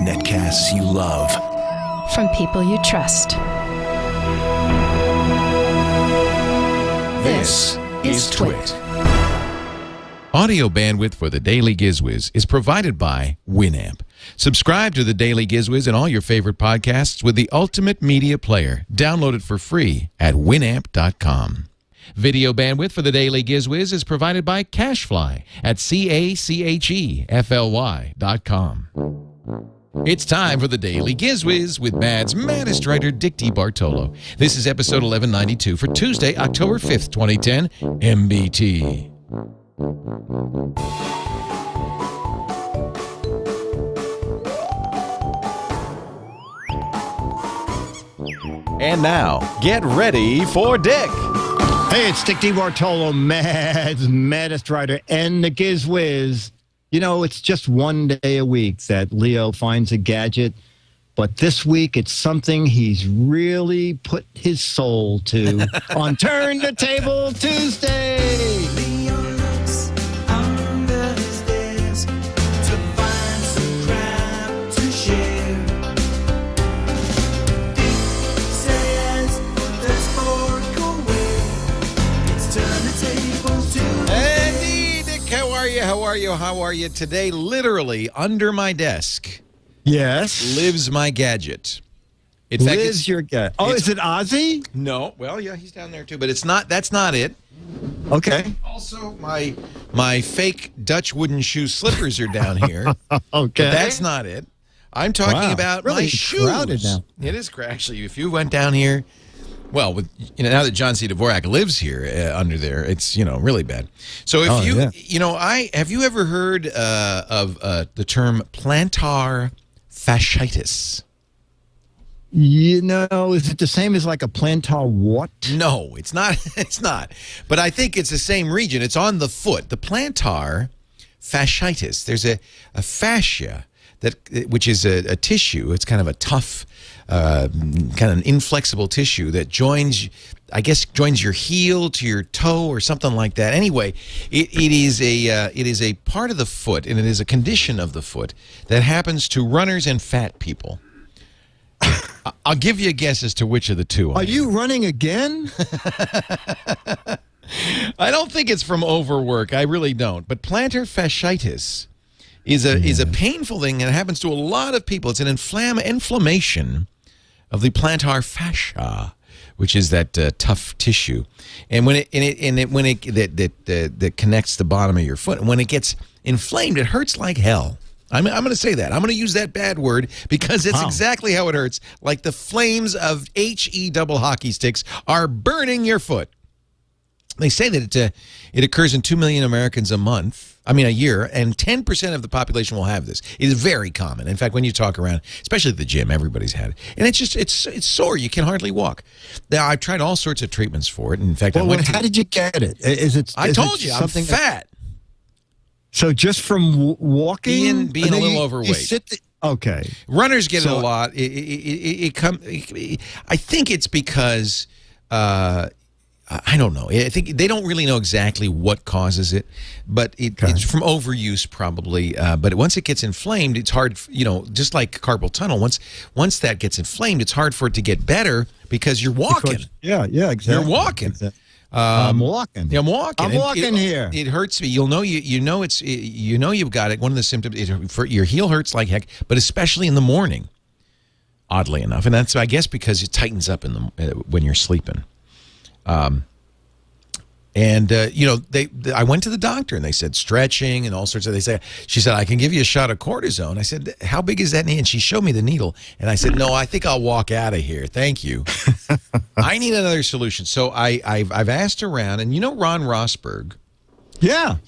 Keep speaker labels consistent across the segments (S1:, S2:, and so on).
S1: Netcasts you love.
S2: From people you trust.
S1: This is TWiT.
S3: Audio bandwidth for the Daily GizWiz is provided by Winamp. Subscribe to the Daily GizWiz and all your favorite podcasts with the ultimate media player. Download it for free at winamp.com. Video bandwidth for the Daily GizWiz is provided by CashFly at CACHEFLY.com. It's time for the Daily GizWiz with Mad's maddest writer, Dick DeBartolo. This is episode 1192 for Tuesday, October 5th, 2010, MBT.
S1: And now, get ready for Dick.
S4: Hey, it's Dick DeBartolo, Mad's maddest writer, and the Giz Wiz. You know, it's just one day a week that Leo finds a gadget, but this week it's something he's really put his soul to on Turn the Table Tuesday.
S5: Leo looks under his desk to find some crap to share. Dick says, let's fork away. It's Turn the Table Tuesday.
S3: Hey, Dick, how are you? How are you? How are you? Today, literally under my desk,
S4: Yes.
S3: lives my gadget. In fact,
S4: Liz, your gadget. Oh, is it Ozzy?
S3: no. Well, yeah, he's down there too, but it's not. That's not it.
S4: Okay.
S3: Also, my fake Dutch wooden shoe slippers are down here.
S4: Okay.
S3: But that's not it. I'm talking
S4: Wow.
S3: about
S4: Really
S3: my shoes.
S4: crowded now.
S3: It is actually. If you went down here, well, with now that John C. Dvorak lives here under there, it's really bad. So if have you ever heard of the term plantar fasciitis?
S4: Is it the same as like a plantar wart?
S3: No, it's not. It's not. But I think it's the same region. It's on the foot. The plantar fasciitis. There's a fascia which is a tissue. It's kind of a tough, kind of an inflexible tissue that joins your heel to your toe or something like that. Anyway, it is a part of the foot, and it is a condition of the foot that happens to runners and fat people. I'll give you a guess as to which of the two.
S4: Are you running again?
S3: I don't think it's from overwork. I really don't. But plantar fasciitis is a painful thing that happens to a lot of people. It's an inflammation of the plantar fascia, which is that tough tissue, and that connects the bottom of your foot. And when it gets inflamed, it hurts like hell. I'm going to say that. I'm going to use that bad word because it's exactly how it hurts. Like the flames of HE double hockey sticks are burning your foot. They say that it occurs in 2 million Americans a year, and 10% of the population will have this. It is very common. In fact, when you talk around, especially at the gym, everybody's had it. And it's sore. You can hardly walk. Now, I've tried all sorts of treatments for it. In fact,
S4: how did you get it?
S3: I told you, I'm fat.
S4: So just from walking?
S3: Being a little overweight.
S4: Okay.
S3: Runners get it a lot. I think it's because... I don't know. I think they don't really know exactly what causes it, but it's from overuse probably. But once it gets inflamed, it's hard, just like carpal tunnel. Once that gets inflamed, it's hard for it to get better because you're walking.
S4: Yeah, exactly.
S3: You're walking.
S4: Exactly. I'm walking.
S3: Yeah, I'm walking.
S4: I'm walking here.
S3: It hurts me. You'll know you've got it. One of the symptoms is your heel hurts like heck, but especially in the morning. Oddly enough, and that's I guess because it tightens up when you're sleeping. I went to the doctor and they said stretching and all sorts of. She said I can give you a shot of cortisone. I said, how big is that needle? And she showed me the needle, and I said, no, I think I'll walk out of here. Thank you. I need another solution. So I've asked around, and Ron Rosberg.
S4: Yeah.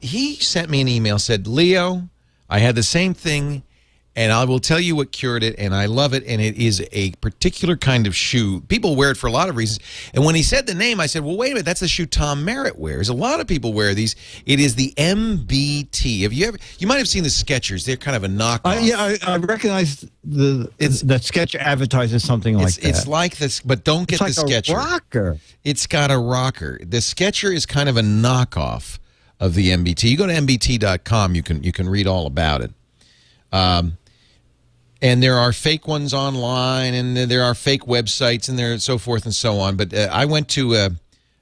S3: He sent me an email, said, Leo, I had the same thing. And I will tell you what cured it, and I love it, and it is a particular kind of shoe. People wear it for a lot of reasons. And when he said the name, I said, well, wait a minute, that's the shoe Tom Merritt wears. A lot of people wear these. It is the MBT. You might have seen the Skechers. They're kind of a knockoff.
S4: I recognize that Sketch advertises something like that.
S3: It's like this, but don't get the Sketcher.
S4: It's like a rocker.
S3: It's got a rocker. The Sketcher is kind of a knockoff of the MBT. You go to MBT.com, you can read all about it. And there are fake ones online, and there are fake websites, and there so forth and so on. But I went to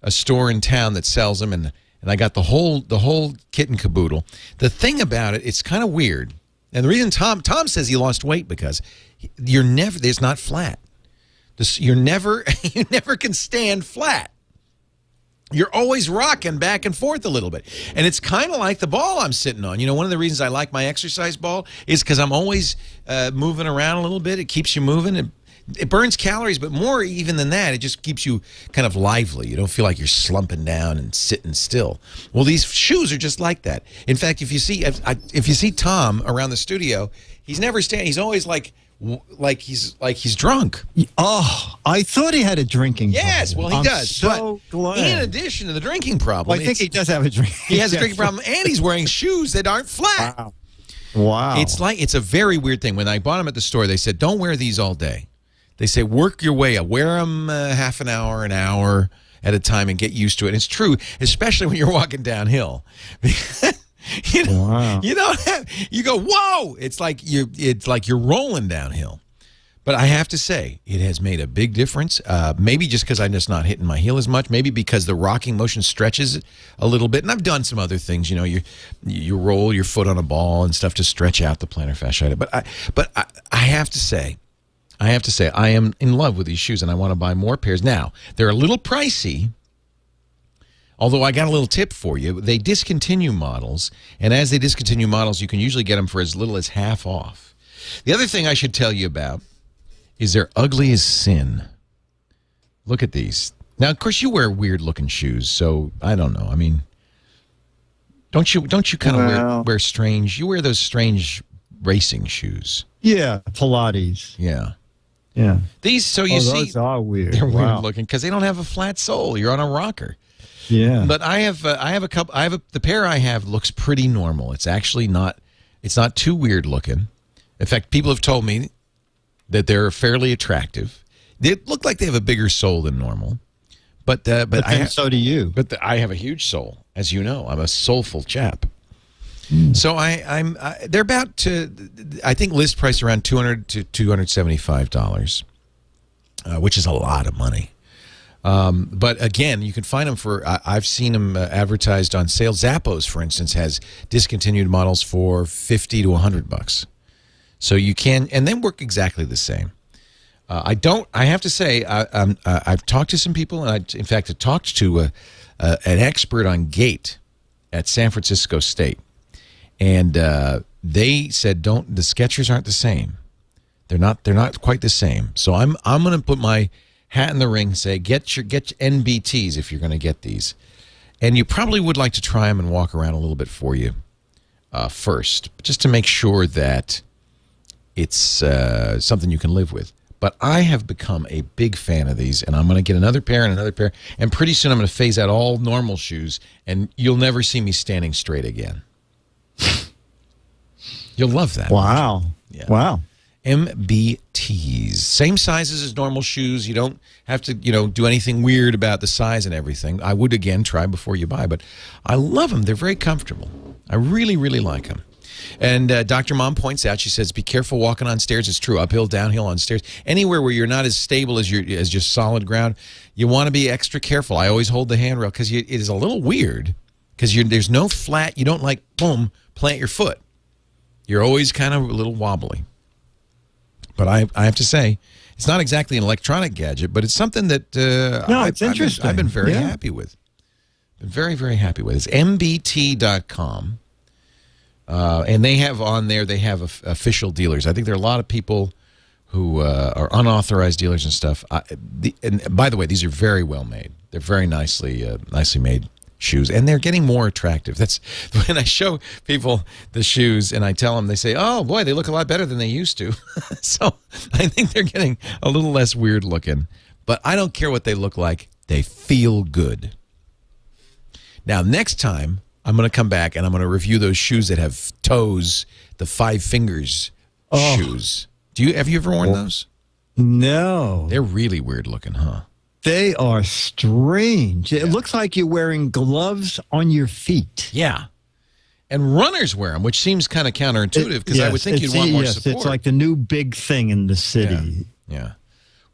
S3: a store in town that sells them, and I got the whole kit and caboodle. The thing about it, it's kind of weird. And the reason Tom says he lost weight because it's not flat. You never can stand flat. You're always rocking back and forth a little bit. And it's kind of like the ball I'm sitting on. You know, one of the reasons I like my exercise ball is because I'm always moving around a little bit. It keeps you moving. It burns calories, but more even than that, it just keeps you kind of lively. You don't feel like you're slumping down and sitting still. Well, these shoes are just like that. In fact, if you see Tom around the studio, he's never standing. He's always like he's drunk.
S4: Oh, I thought he had a drinking problem.
S3: Yes, well, he does.
S4: So
S3: but
S4: glad.
S3: in addition to the drinking problem,
S4: Well, I think he does have a drink.
S3: he has a drinking problem, and he's wearing shoes that aren't flat.
S4: Wow.
S3: It's a very weird thing. When I bought them at the store, they said, don't wear these all day. They say, work your way up. Wear them half an hour at a time and get used to it. And it's true, especially when you're walking downhill. You know,
S4: Wow.
S3: you go, whoa! It's like you're rolling downhill. But I have to say, it has made a big difference. Maybe just because I'm just not hitting my heel as much. Maybe because the rocking motion stretches it a little bit. And I've done some other things. You know, you roll your foot on a ball and stuff to stretch out the plantar fasciitis. But I have to say, I am in love with these shoes, and I want to buy more pairs. Now, they're a little pricey. Although I got a little tip for you. They discontinue models, and as they discontinue models, you can usually get them for as little as half off. The other thing I should tell you about is they're ugly as sin. Look at these. Now, of course, you wear weird-looking shoes, so I don't know. I mean, don't you kind of wear strange? You wear those strange racing shoes.
S4: Yeah, Pilates.
S3: Yeah.
S4: Yeah.
S3: These, so you see,
S4: those are weird.
S3: they're
S4: Wow.
S3: weird looking because they don't have a flat sole. You're on a rocker.
S4: Yeah.
S3: But I have a couple. The pair I have looks pretty normal. It's actually not. It's not too weird looking. In fact, people have told me that they're fairly attractive. They look like they have a bigger sole than normal. But
S4: so do you.
S3: But I have a huge sole, as you know. I'm a soulful chap. So they're about to, I think list price around $200 to $275, which is a lot of money. But again, you can find them for, I've seen them advertised on sale. Zappos, for instance, has discontinued models for $50 to $100. So you can, and they work exactly the same. I have to say, I've talked to some people, and in fact, I talked to an expert on gait at San Francisco State. And they said, the Skechers aren't the same. They're not quite the same. So I'm going to put my hat in the ring and say, get your NBTs if you're going to get these. And you probably would like to try them and walk around a little bit for you first, just to make sure that it's something you can live with. But I have become a big fan of these, and I'm going to get another pair and another pair. And pretty soon I'm going to phase out all normal shoes, and you'll never see me standing straight again. You'll love that.
S4: Wow.
S3: Yeah.
S4: Wow.
S3: MBTs. Same sizes as normal shoes. You don't have to, do anything weird about the size and everything. I would, again, try before you buy, but I love them. They're very comfortable. I really, really like them. And Dr. Mom points out, she says, be careful walking on stairs. It's true. Uphill, downhill, on stairs. Anywhere where you're not as stable as just solid ground, you want to be extra careful. I always hold the handrail because it is a little weird because there's no flat. You don't boom, plant your foot. You're always kind of a little wobbly. But I have to say, it's not exactly an electronic gadget, but it's something that
S4: it's interesting.
S3: I've been very happy with. Been very, very happy with. It's MBT.com. And they have on there, they have official dealers. I think there are a lot of people who are unauthorized dealers and stuff. And by the way, these are very well made. They're very nicely made shoes, and they're getting more attractive. That's when I show people the shoes and I tell them, they say, oh boy, they look a lot better than they used to. So I think they're getting a little less weird looking, but I don't care what they look like. They feel good. Now, next time I'm going to come back and I'm going to review those shoes that have toes, the 5 fingers shoes. Have you ever worn those?
S4: No.
S3: They're really weird looking, huh?
S4: They are strange. It looks like you're wearing gloves on your feet.
S3: Yeah. And runners wear them, which seems kind of counterintuitive because I would think you'd want more support.
S4: It's like the new big thing in the city.
S3: Yeah.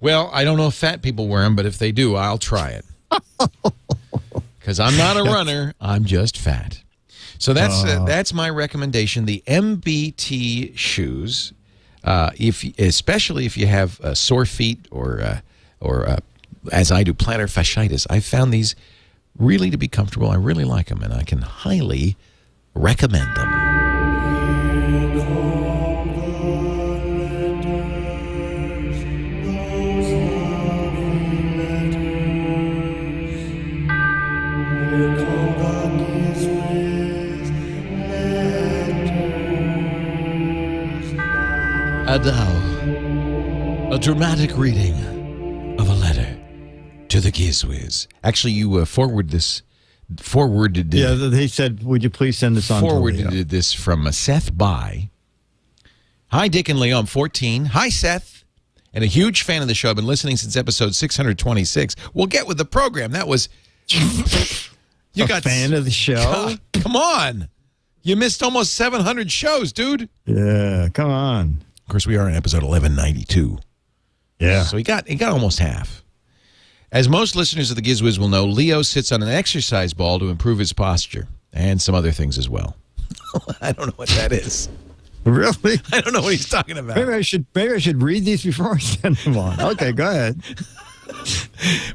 S3: Well, I don't know if fat people wear them, but if they do, I'll try it. Because I'm not a runner. I'm just fat. So that's my recommendation. The MBT shoes, especially if you have sore feet or as I do, plantar fasciitis. I found these really to be comfortable. I really like them, and I can highly recommend them. And now, a dramatic reading of a letter to the Giz Wiz. Actually, you forwarded it.
S4: Yeah, he said, would you please send this on to Leo?
S3: Forwarded this from Seth By. Hi, Dick and Leo. I'm 14. Hi, Seth. And a huge fan of the show. I've been listening since episode 626. We'll get with the program. That was... You got
S4: a fan of the show?
S3: Come on. You missed almost 700 shows, dude.
S4: Yeah, come on.
S3: Of course, we are in episode 1192.
S4: Yeah.
S3: So he got almost half. As most listeners of the Giz Wiz will know, Leo sits on an exercise ball to improve his posture and some other things as well. I don't know what that is.
S4: Really?
S3: I don't know what he's talking about.
S4: Maybe I should read these before I send them on. Okay, go ahead.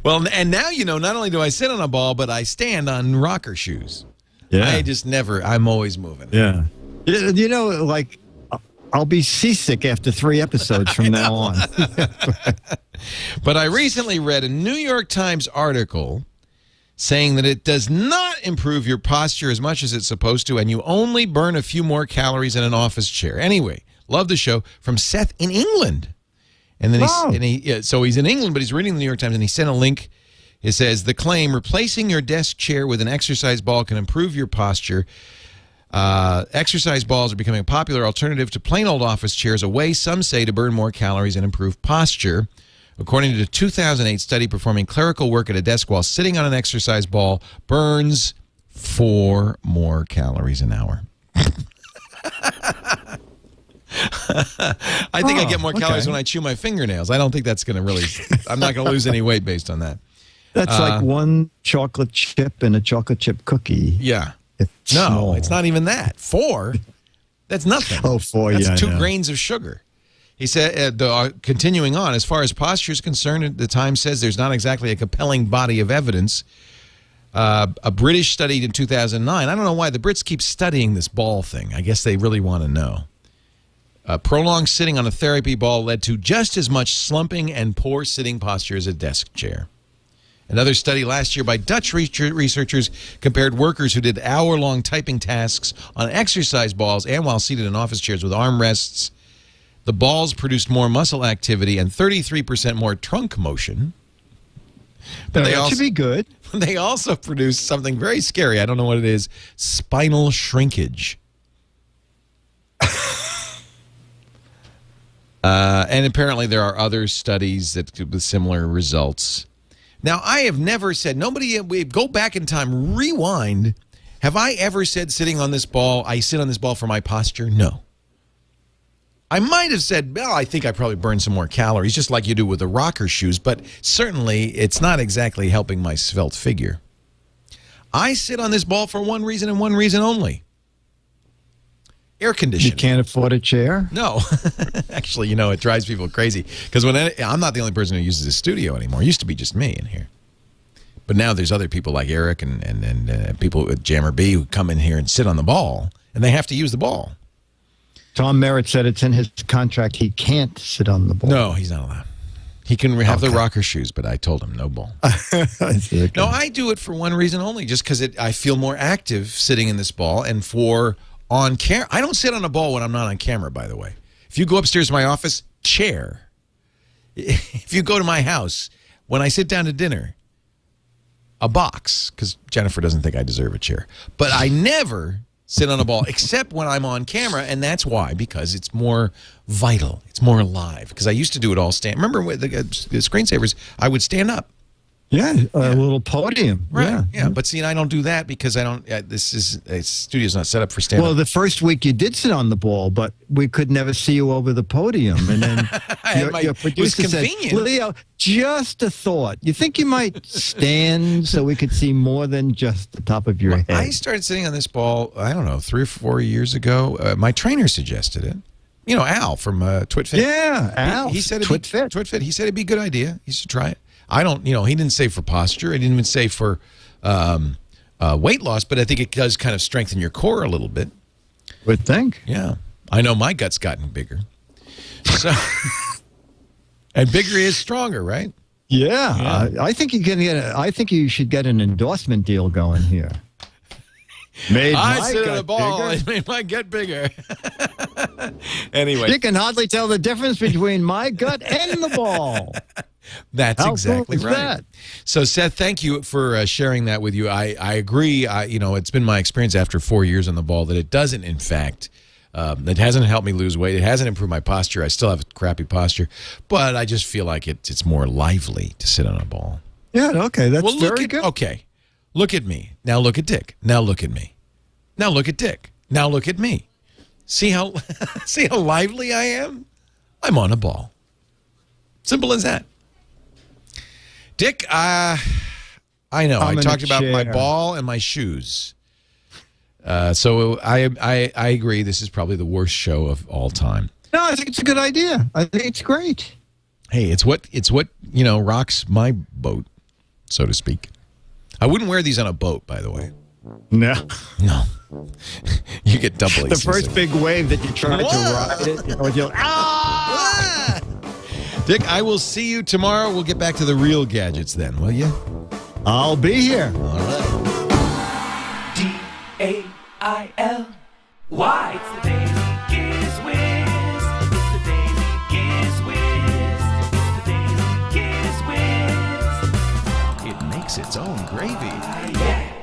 S3: Well, and now you know, not only do I sit on a ball, but I stand on rocker shoes.
S4: Yeah.
S3: I just never, I'm always moving.
S4: Yeah. You know, like, I'll be seasick after 3 episodes from now on.
S3: But I recently read a New York Times article saying that it does not improve your posture as much as it's supposed to, and you only burn a few more calories in an office chair. Anyway, love the show. From Seth in England. And then so he's in England, but he's reading the New York Times, and he sent a link. It says, the claim, replacing your desk chair with an exercise ball can improve your posture. Exercise balls are becoming a popular alternative to plain old office chairs, a way, some say, to burn more calories and improve posture. According to a 2008 study, performing clerical work at a desk while sitting on an exercise ball burns 4 more calories an hour. I think I get more calories when I chew my fingernails. I don't think that's going to really... I'm not going to lose any weight based on that.
S4: That's like 1 chocolate chip and a chocolate chip cookie.
S3: Yeah.
S4: It's
S3: no,
S4: small.
S3: it's not even that. 4? That's nothing.
S4: Oh, 4,
S3: that's
S4: yeah.
S3: 2 grains of sugar. He said, continuing on, as far as posture is concerned, the Times says there's not exactly a compelling body of evidence. A British study in 2009. I don't know why the Brits keep studying this ball thing. I guess they really want to know. Prolonged sitting on a therapy ball led to just as much slumping and poor sitting posture as a desk chair. Another study last year by Dutch researchers compared workers who did hour-long typing tasks on exercise balls and while seated in office chairs with armrests. The balls produced more muscle activity and 33% more trunk motion. But
S4: that should be good.
S3: They also produced something very scary. I don't know what it is. Spinal shrinkage. And apparently there are other studies that with similar results. Now, I have never said, we go back in time, rewind. Have I ever said sitting on this ball, I sit on this ball for my posture? No. I might have said, well, I think I probably burned some more calories, just like you do with the rocker shoes, but certainly it's not exactly helping my svelte figure. I sit on this ball for one reason and one reason only. Air conditioning.
S4: You can't afford a chair?
S3: No. Actually, you know, it drives people crazy. Because I'm not the only person who uses the studio anymore. It used to be just me in here. But now there's other people like Eric and people with Jammer B who come in here and sit on the ball, and they have to use the ball.
S4: Tom Merritt said it's in his contract he can't sit on the ball.
S3: No, he's not allowed. He can have the rocker shoes, but I told him no ball. No, I do it for one reason only, just because I feel more active sitting in this ball, and for on camera. I don't sit on a ball when I'm not on camera, by the way. If you go upstairs to my office, chair. If you go to my house, when I sit down to dinner, a box, because Jennifer doesn't think I deserve a chair. But I never sit on a ball except when I'm on camera, and that's why, because it's more vital. It's more alive. Because I used to do it all stand. Remember with the screensavers, I would stand up.
S4: Yeah, a little podium.
S3: Right.
S4: Yeah.
S3: But see, I don't do that because I don't. Studio's not set up for stand-up.
S4: Well, the first week you did sit on the ball, but we could never see you over the podium. And then your producer said, Leo, just a thought. You think you might stand so we could see more than just the top of your head?
S3: I started sitting on this ball, I don't know, 3 or 4 years ago. My trainer suggested it. You know, Al from TWiT.
S4: Yeah, Al.
S3: He said
S4: TWiT.
S3: He said it'd be a good idea. He should try it. I don't, he didn't say for posture. He didn't even say for weight loss, but I think it does kind of strengthen your core a little bit.
S4: Would think.
S3: Yeah. I know my gut's gotten bigger. So, and bigger is stronger, right?
S4: Yeah. I think you can I think you should get an endorsement deal going here.
S3: I sit on the ball. It made my gut bigger. Anyway.
S4: You can hardly tell the difference between my gut and the ball.
S3: That's exactly
S4: cool
S3: right.
S4: That?
S3: So, Seth, thank you for sharing that with you. I agree. It's been my experience after 4 years on the ball that it doesn't, in fact, it hasn't helped me lose weight. It hasn't improved my posture. I still have crappy posture, but I just feel like it's more lively to sit on a ball.
S4: Yeah, okay. That's very good.
S3: Okay. Look at me. Now look at Dick. Now look at me. Now look at Dick. Now look at me. See how lively I am? I'm on a ball. Simple as that. Dick, I know. I talked about my ball and my shoes. So I agree. This is probably the worst show of all time.
S4: No, I think it's a good idea. I think it's great.
S3: Hey, it's what rocks my boat, so to speak. I wouldn't wear these on a boat, by the way.
S4: No.
S3: You get doubly
S4: the first big wave that you tried to ride it, you're
S3: Dick, I will see you tomorrow. We'll get back to the real gadgets then, will you?
S4: I'll be here.
S3: All right.
S5: DAIL. It's the Daily Giz Wiz. It's the Daily Giz Wiz. It's the Daily Giz Wiz.
S1: It makes its own gravy.
S5: Yeah.